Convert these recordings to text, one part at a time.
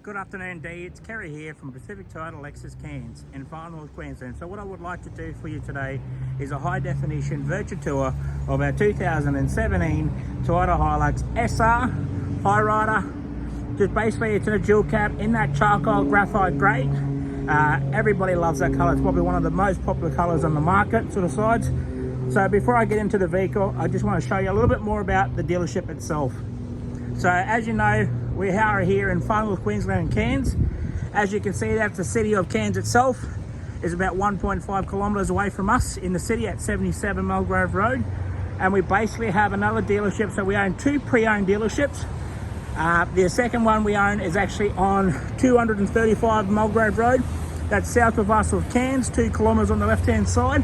Good afternoon, D. It's Kerry here from Pacific Title Lexus Cairns in Far North Queensland. So what I would like to do for you today is a high definition virtual tour of our 2017 Toyota Hilux SR High Rider. Just basically it's in a dual cab in that charcoal graphite grey. Everybody loves that colour. It's probably one of the most popular colours on the market, sort of sides. So before I get into the vehicle, I just want to show you a little bit more about the dealership itself. So as you know, we are here in Far North Queensland and Cairns. As you can see, that's the city of Cairns itself. Is about 1.5 kilometres away from us in the city at 77 Mulgrove Road. And we basically have another dealership, so we own two pre-owned dealerships. The second one we own is actually on 235 Mulgrove Road. That's south of us of Cairns, 2 kilometres on the left-hand side.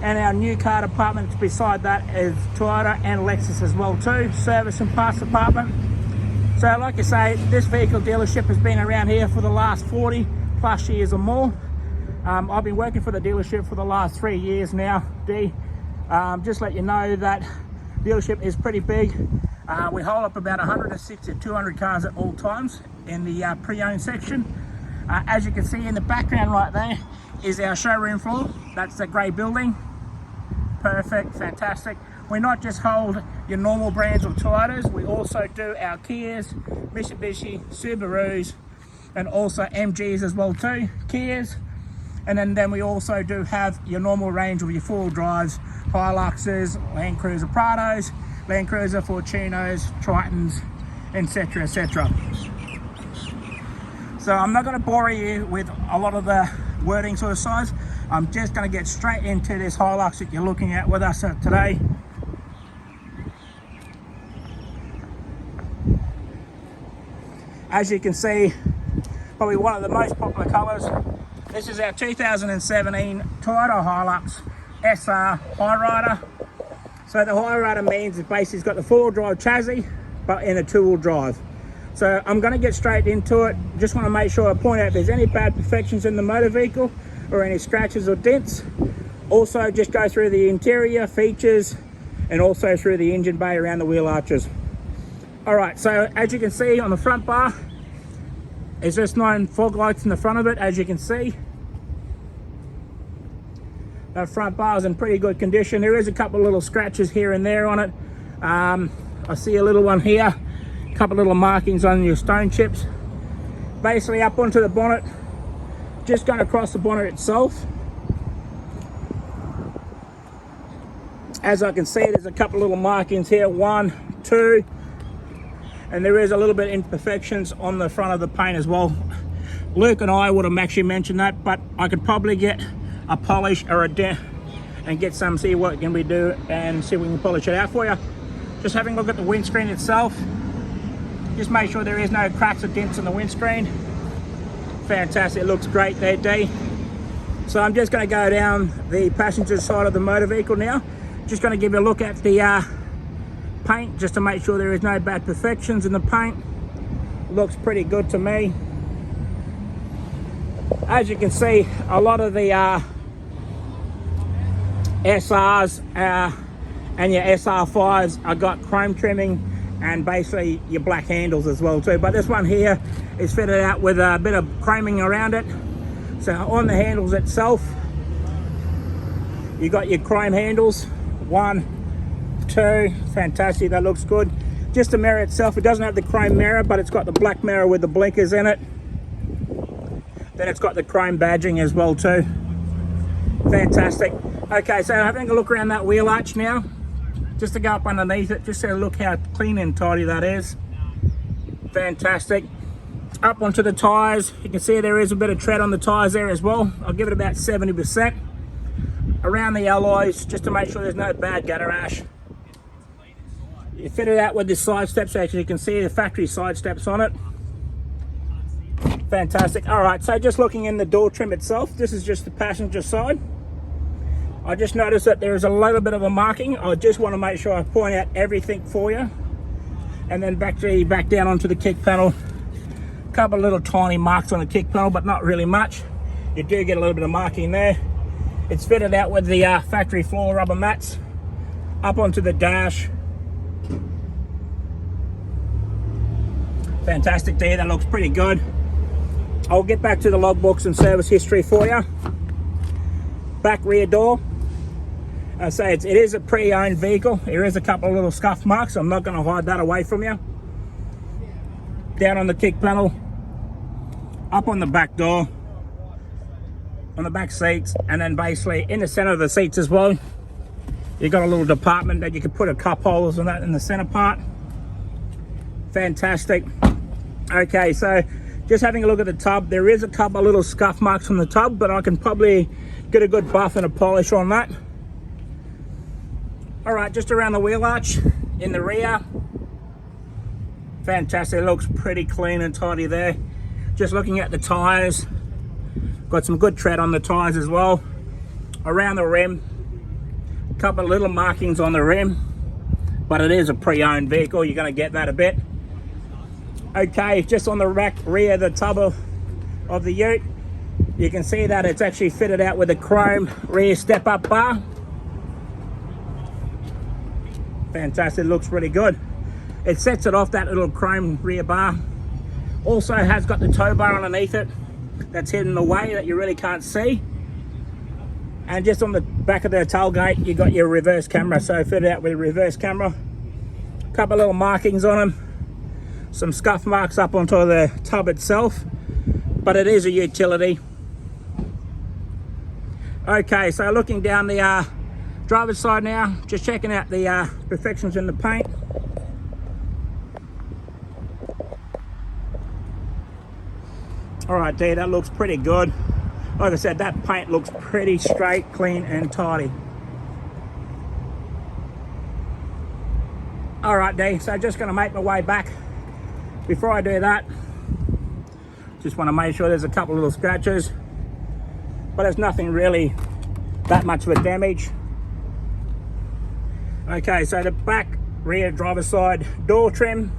And our new car department beside that is Toyota and Lexus as well too, service and parts department. So like I say, this vehicle dealership has been around here for the last 40 plus years or more. I've been working for the dealership for the last 3 years now, D. Just let you know that dealership is pretty big. We hold up about 160 to 200 cars at all times in the pre-owned section. As you can see in the background right there is our showroom floor. That's the grey building. Perfect, fantastic. We not just hold your normal brands of Toyotas, we also do our Kias, Mitsubishi, Subarus, and also MGs as well too, Kias. And then we also do have your normal range of your four-wheel drives, Hiluxes, Land Cruiser Prados, Land Cruiser Fortunos, Tritons, etc, etc. So I'm not going to bore you with a lot of the wording sort of size. I'm just going to get straight into this Hilux that you're looking at with us today. As you can see, probably one of the most popular colours. This is our 2017 Toyota Hilux SR High Rider. So the High Rider means it basically it's got the four-wheel drive chassis, but in a two-wheel drive. So I'm going to get straight into it. Just want to make sure I point out if there's any bad perfections in the motor vehicle or any scratches or dents. Also just go through the interior features and also through the engine bay around the wheel arches. Alright, so as you can see on the front bar, it's just 9 fog lights in the front of it, as you can see. That front bar is in pretty good condition. There is a couple of little scratches here and there on it. I see a little one here, a couple of little markings on your stone chips. Basically up onto the bonnet, just going across the bonnet itself. As I can see, there's a couple of little markings here, 1, 2. And there is a little bit of imperfections on the front of the paint as well. Luke and I would have actually mentioned that, but I could probably get a polish or a dent and get some, see what can we do and see if we can polish it out for you. Just having a look at the windscreen itself. Just make sure there is no cracks or dents on the windscreen. Fantastic, it looks great there, D. So I'm just going to go down the passenger side of the motor vehicle now. Just going to give you a look at the paint just to make sure there is no bad perfections in the paint. Looks pretty good to me. As you can see, a lot of the SRs and your SR5s have got chrome trimming and basically your black handles as well too, but this one here is fitted out with a bit of chroming around it. So on the handles itself, you got your chrome handles, 1, 2, fantastic, that looks good. Just the mirror itself, it doesn't have the chrome mirror, but it's got the black mirror with the blinkers in it. Then it's got the chrome badging as well too. Fantastic. Okay, so having a look around that wheel arch now, just to go up underneath it, just to look how clean and tidy that is. Fantastic. Up onto the tyres, you can see there is a bit of tread on the tyres there as well. I'll give it about 70%. Around the alloys, just to make sure there's no bad gutter ash. You fit it out with the side steps, as you can see the factory side steps on it. Fantastic. All right, so just looking in the door trim itself, this is just the passenger side. I just noticed that there is a little bit of a marking. I just want to make sure I point out everything for you. And then back down onto the kick panel. A couple of little tiny marks on the kick panel, but not really much. You do get a little bit of marking there. It's fitted out with the factory floor rubber mats. Up onto the dash. Fantastic there, that looks pretty good. I'll get back to the logbooks and service history for you. Back rear door. I say it is a pre-owned vehicle. There is a couple of little scuff marks. I'm not going to hide that away from you. Down on the kick panel, up on the back door, on the back seats, and then basically in the center of the seats as well, you've got a little department that you can put a cup holders and that in the center part. Fantastic. Okay, so just having a look at the tub, there is a couple of little scuff marks on the tub, but I can probably get a good buff and a polish on that. All right, just around the wheel arch in the rear. Fantastic, it looks pretty clean and tidy there. Just looking at the tires, got some good tread on the tires as well. Around the rim, a couple of little markings on the rim, but it is a pre-owned vehicle. You're going to get that a bit. Okay, just on the back rear of the tub of the ute, you can see that it's actually fitted out with a chrome rear step-up bar. Fantastic, looks really good. It sets it off, that little chrome rear bar. Also has got the tow bar underneath it that's hidden away that you really can't see. And just on the back of the tailgate, you got your reverse camera, so fitted out with a reverse camera. A couple of little markings on them, some scuff marks up onto the tub itself, but it is a utility. Okay, so looking down the driver's side now, just checking out the perfections in the paint. All right, D, that looks pretty good. Like I said, that paint looks pretty straight, clean, and tidy. All right, D, so just gonna make my way back. Before I do that, just wanna make sure there's a couple of little scratches, but there's nothing really that much of a damage. Okay, so the back rear driver's side door trim,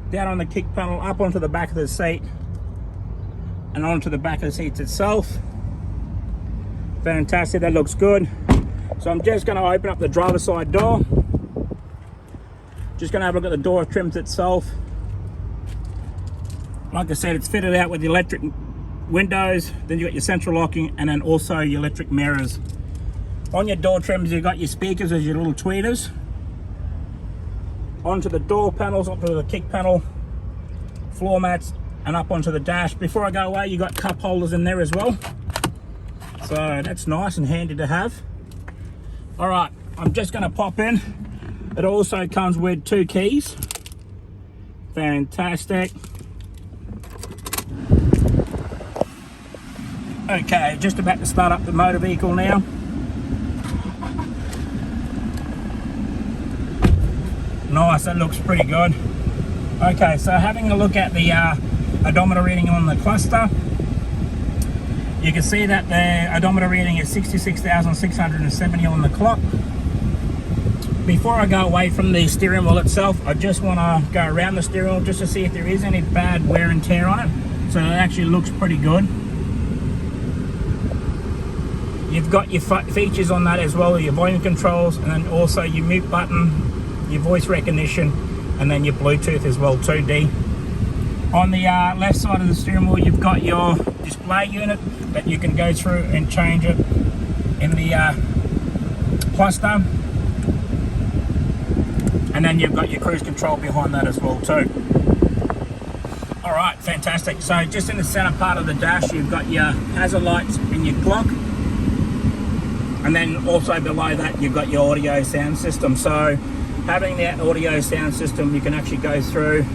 down on the kick panel, up onto the back of the seat, and onto the back of the seats itself. Fantastic, that looks good. So I'm just going to open up the driver's side door. Just going to have a look at the door trims itself. Like I said, it's fitted out with the electric windows, then you've got your central locking, and then also your electric mirrors. On your door trims, you've got your speakers as your little tweeters. Onto the door panels, onto the kick panel, floor mats, and up onto the dash. Before I go away, you got cup holders in there as well, so that's nice and handy to have. All right, I'm just going to pop in. It also comes with 2 keys. Fantastic. Okay, just about to start up the motor vehicle now. Nice, that looks pretty good. Okay, so having a look at the odometer reading on the cluster, you can see that the odometer reading is 66,670 on the clock. Before I go away from the steering wheel itself, I just want to go around the steering wheel just to see if there is any bad wear and tear on it. So it actually looks pretty good. You've got your features on that as well, your volume controls, and then also your mute button, your voice recognition, and then your Bluetooth as well, 2D. On the left side of the steering wheel, you've got your display unit that you can go through and change it in the cluster. And then you've got your cruise control behind that as well too. All right, fantastic. So just in the center part of the dash, you've got your hazard lights and your clock. And then also below that, you've got your audio sound system. So having that audio sound system, you can actually go through,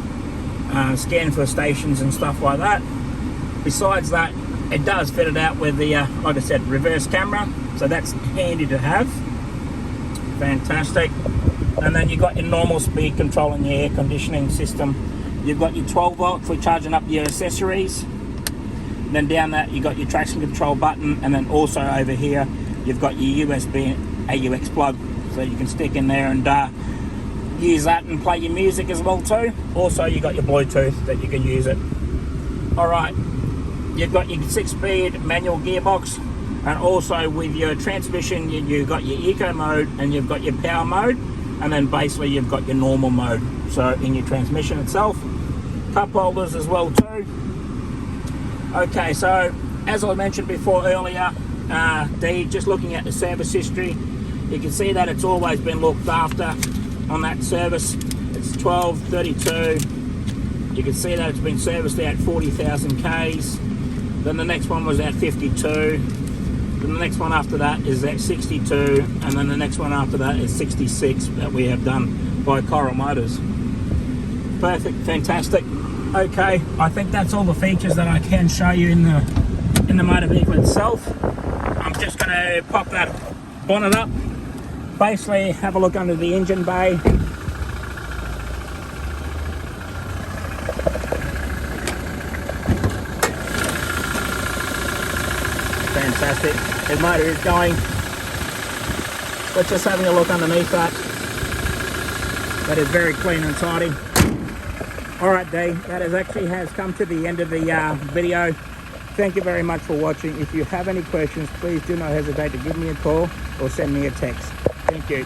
scan for stations and stuff like that. Besides that, it does fit it out with the, like I said, reverse camera. So that's handy to have. Fantastic. And then you've got your normal speed control and your air conditioning system. You've got your 12 volt for charging up your accessories. And then down that, you've got your traction control button. And then also over here, you've got your USB AUX plug. So you can stick in there and use that and play your music as well too. Also, you've got your Bluetooth that you can use it. All right, you've got your 6-speed manual gearbox. And also with your transmission, you've got your eco mode and you've got your power mode. And then basically you've got your normal mode. So in your transmission itself, cup holders as well too. Okay, so as I mentioned before earlier, D, just looking at the service history, you can see that it's always been looked after on that service. It's 1232. You can see that it's been serviced at 40,000 Ks. Then the next one was at 52. Then the next one after that is at 62. And then the next one after that is 66 that we have done by Coral Motors. Perfect, fantastic. Okay, I think that's all the features that I can show you in the motor vehicle itself. I'm just going to pop that bonnet up, basically have a look under the engine bay. Fantastic, the motor is going. Let's just having a look underneath that. That is very clean and tidy. Alright D, that has come to the end of the video. Thank you very much for watching. If you have any questions, please do not hesitate to give me a call or send me a text. Thank you.